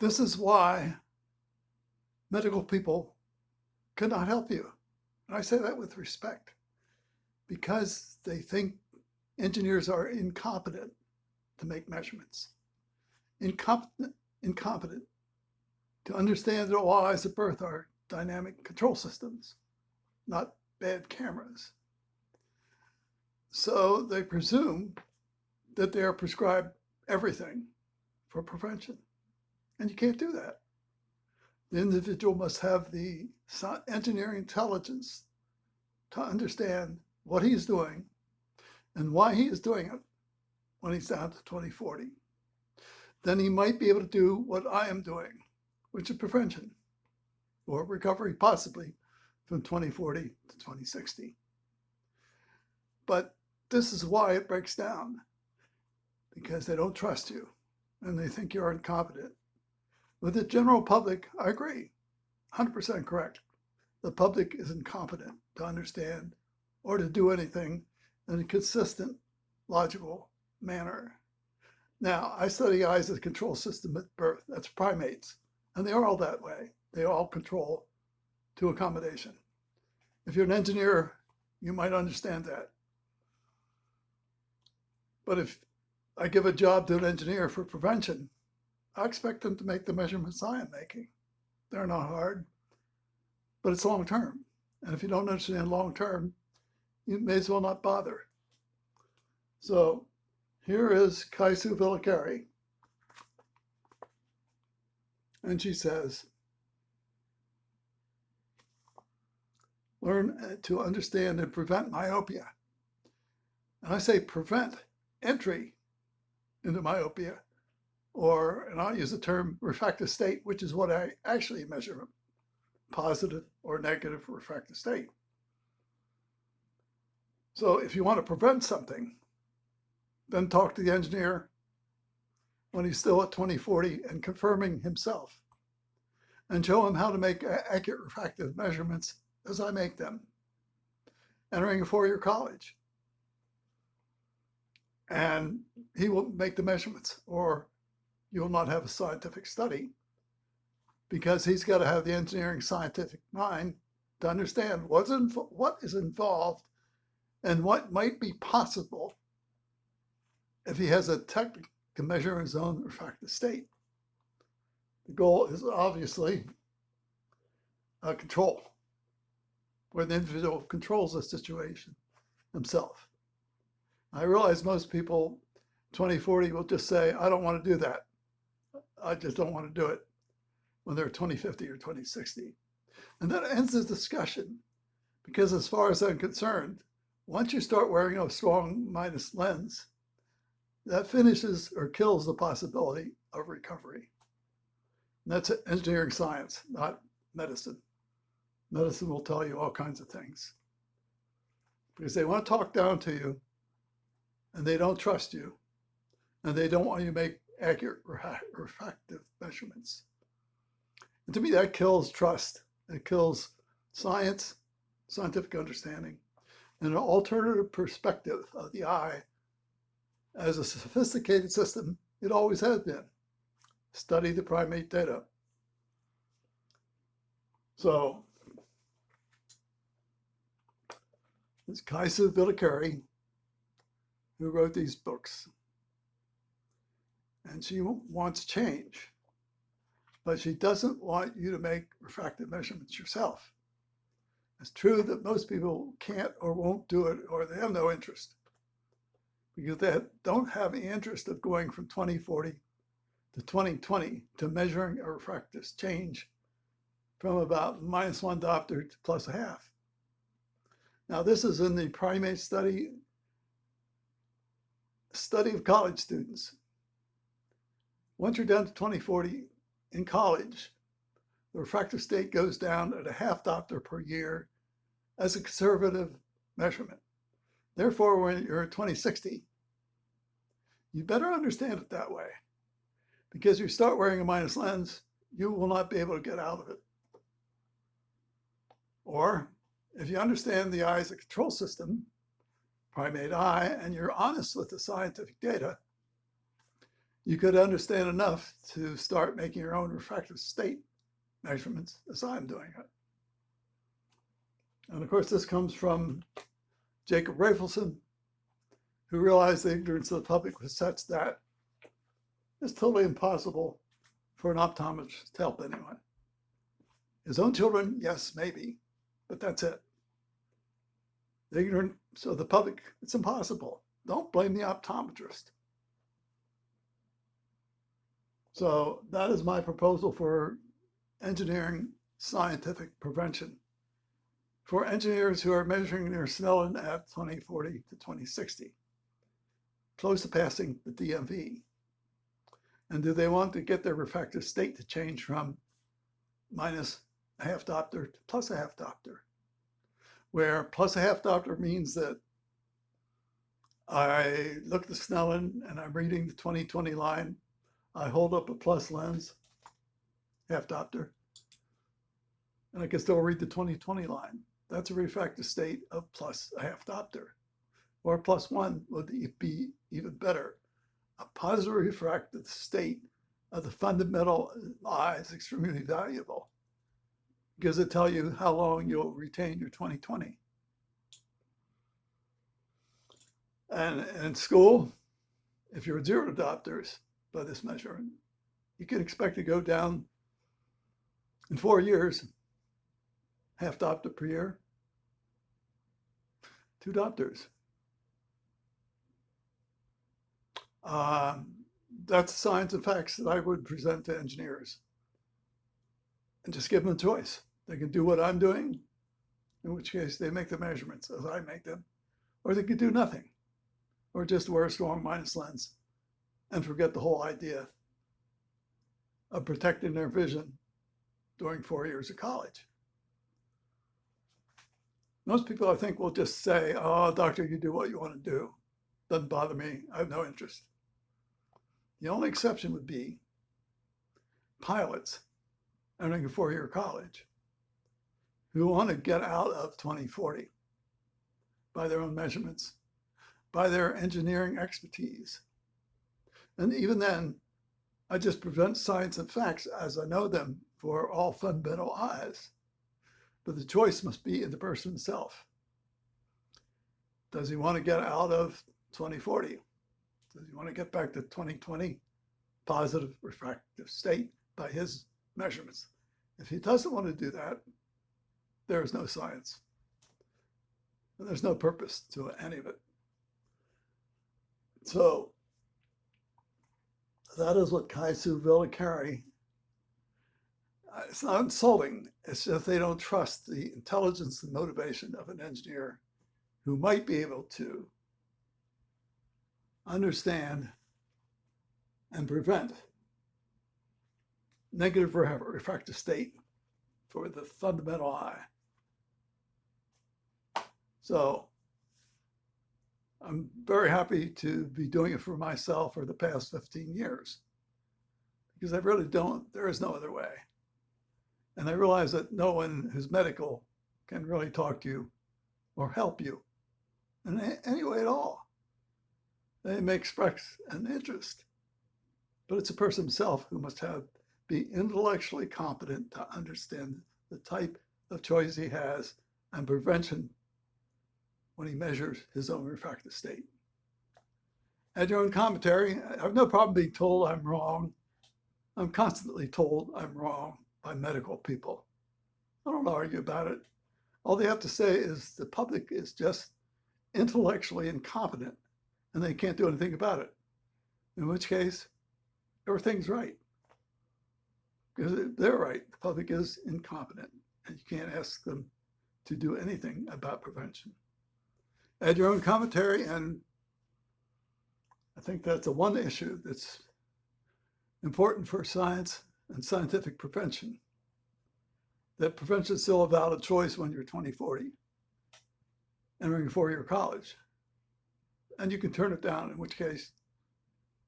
This is why medical people cannot help you. And I say that with respect because they think engineers are incompetent to make measurements, incompetent to understand that all eyes at birth are dynamic control systems, not bad cameras. So they presume that they are prescribed everything for prevention. And you can't do that. The individual must have the engineering intelligence to understand what he's doing and why he is doing it when he's down to 2040. Then he might be able to do what I am doing, which is prevention or recovery, possibly from 2040 to 2060. But this is why it breaks down, because they don't trust you and they think you're incompetent. With the general public, I agree, 100% correct. The public is incompetent to understand or to do anything in a consistent, logical manner. Now, I study eyes as a control system at birth. That's primates. And they are all that way. They all control to accommodation. If you're an engineer, you might understand that. But if I give a job to an engineer for prevention, I expect them to make the measurements I am making. They're not hard, but it's long term. And if you don't understand long term, you may as well not bother. So here is Kaisu Vilakari. And she says, learn to understand and prevent myopia. And I say prevent entry into myopia, and I'll use the term refractive state, which is what I actually measure, positive or negative refractive state. So if you want to prevent something, then talk to the engineer when he's still at 2040 and confirming himself, and show him how to make accurate refractive measurements as I make them, entering a four-year college. And he will make the measurements, or you'll not have a scientific study, because he's got to have the engineering scientific mind to understand what is involved and what might be possible if he has a technique to measure his own refractive state. The goal is obviously control, where the individual controls the situation himself. I realize most people 2040 will just say, I don't want to do that. I just don't want to do it when they're 2050 or 2060. And that ends the discussion, because as far as I'm concerned, once you start wearing a strong minus lens, that finishes or kills the possibility of recovery. And that's engineering science, not medicine. Medicine will tell you all kinds of things because they want to talk down to you, and they don't trust you, and they don't want you to make accurate refractive measurements. And to me, that kills trust. It kills science, scientific understanding, and an alternative perspective of the eye as a sophisticated system it always has been. Study the primate data. So, it's Kaisu Vilakari who wrote these books. And she wants change, but she doesn't want you to make refractive measurements yourself. It's true that most people can't or won't do it, or they have no interest, because they don't have the interest of going from 2040 to 2020 to measuring a refractive change from about -1 diopter to +0.5. Now, this is in the primate study of college students. Once you're down to 2040 in college, the refractive state goes down at 0.5 diopter per year as a conservative measurement. Therefore, when you're at 2060, you better understand it that way, because if you start wearing a minus lens, you will not be able to get out of it. Or if you understand the eye as a control system, primate eye, and you're honest with the scientific data, you could understand enough to start making your own refractive state measurements as I'm doing it. And of course, this comes from Jacob Rafelson, who realized the ignorance of the public was such that it's totally impossible for an optometrist to help anyone. His own children, yes, maybe, but that's it. The ignorance of the public, it's impossible. Don't blame the optometrist. So that is my proposal for engineering scientific prevention. For engineers who are measuring their Snellen at 2040 to 2060, close to passing the DMV. And do they want to get their refractive state to change from minus a half diopter to plus a half diopter? Where plus a half diopter means that I look at the Snellen and I'm reading the 20/20 line. I hold up a plus lens, half diopter, and I can still read the 20/20 line. That's a refractive state of plus a half diopter. Or plus one would be even better. A positive refractive state of the fundamental eye is extremely valuable because it tells you how long you'll retain your 20/20. And in school, if you're 0 diopters by this measurement, you can expect to go down in 4 years, half diopter per year, 2 diopters. That's science and facts that I would present to engineers and just give them a choice. They can do what I'm doing, in which case they make the measurements as I make them, or they could do nothing, or just wear a strong minus lens and forget the whole idea of protecting their vision during 4 years of college. Most people, I think, will just say, oh, doctor, you do what you want to do. Doesn't bother me. I have no interest. The only exception would be pilots entering a 4-year college who want to get out of 2040 by their own measurements, by their engineering expertise. And even then, I just present science and facts as I know them for all fundamental eyes. But the choice must be in the person himself. Does he want to get out of 2040? Does he want to get back to 20/20 positive refractive state by his measurements? If he doesn't want to do that, there is no science. And there's no purpose to any of it. So that is what Kaisu Villikari, it's not insulting, it's just they don't trust the intelligence and motivation of an engineer who might be able to understand and prevent negative refractive state for the fundamental eye. So I'm very happy to be doing it for myself for the past 15 years because I really don't, there is no other way. And I realize that no one who's medical can really talk to you or help you in any way at all. They may express an interest, but it's a person himself who must be intellectually competent to understand the type of choice he has and prevention when he measures his own refractive state. Add your own commentary. I have no problem being told I'm wrong. I'm constantly told I'm wrong by medical people. I don't argue about it. All they have to say is the public is just intellectually incompetent and they can't do anything about it. In which case, everything's right. Because they're right. The public is incompetent and you can't ask them to do anything about prevention. Add your own commentary, and I think that's the one issue that's important for science and scientific prevention. That prevention is still a valid choice when you're 20/40, entering a 4-year college. And you can turn it down, in which case,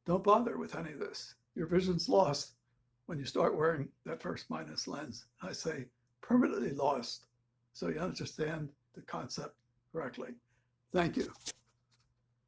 don't bother with any of this. Your vision's lost when you start wearing that first minus lens. I say permanently lost, so you understand the concept correctly. Thank you.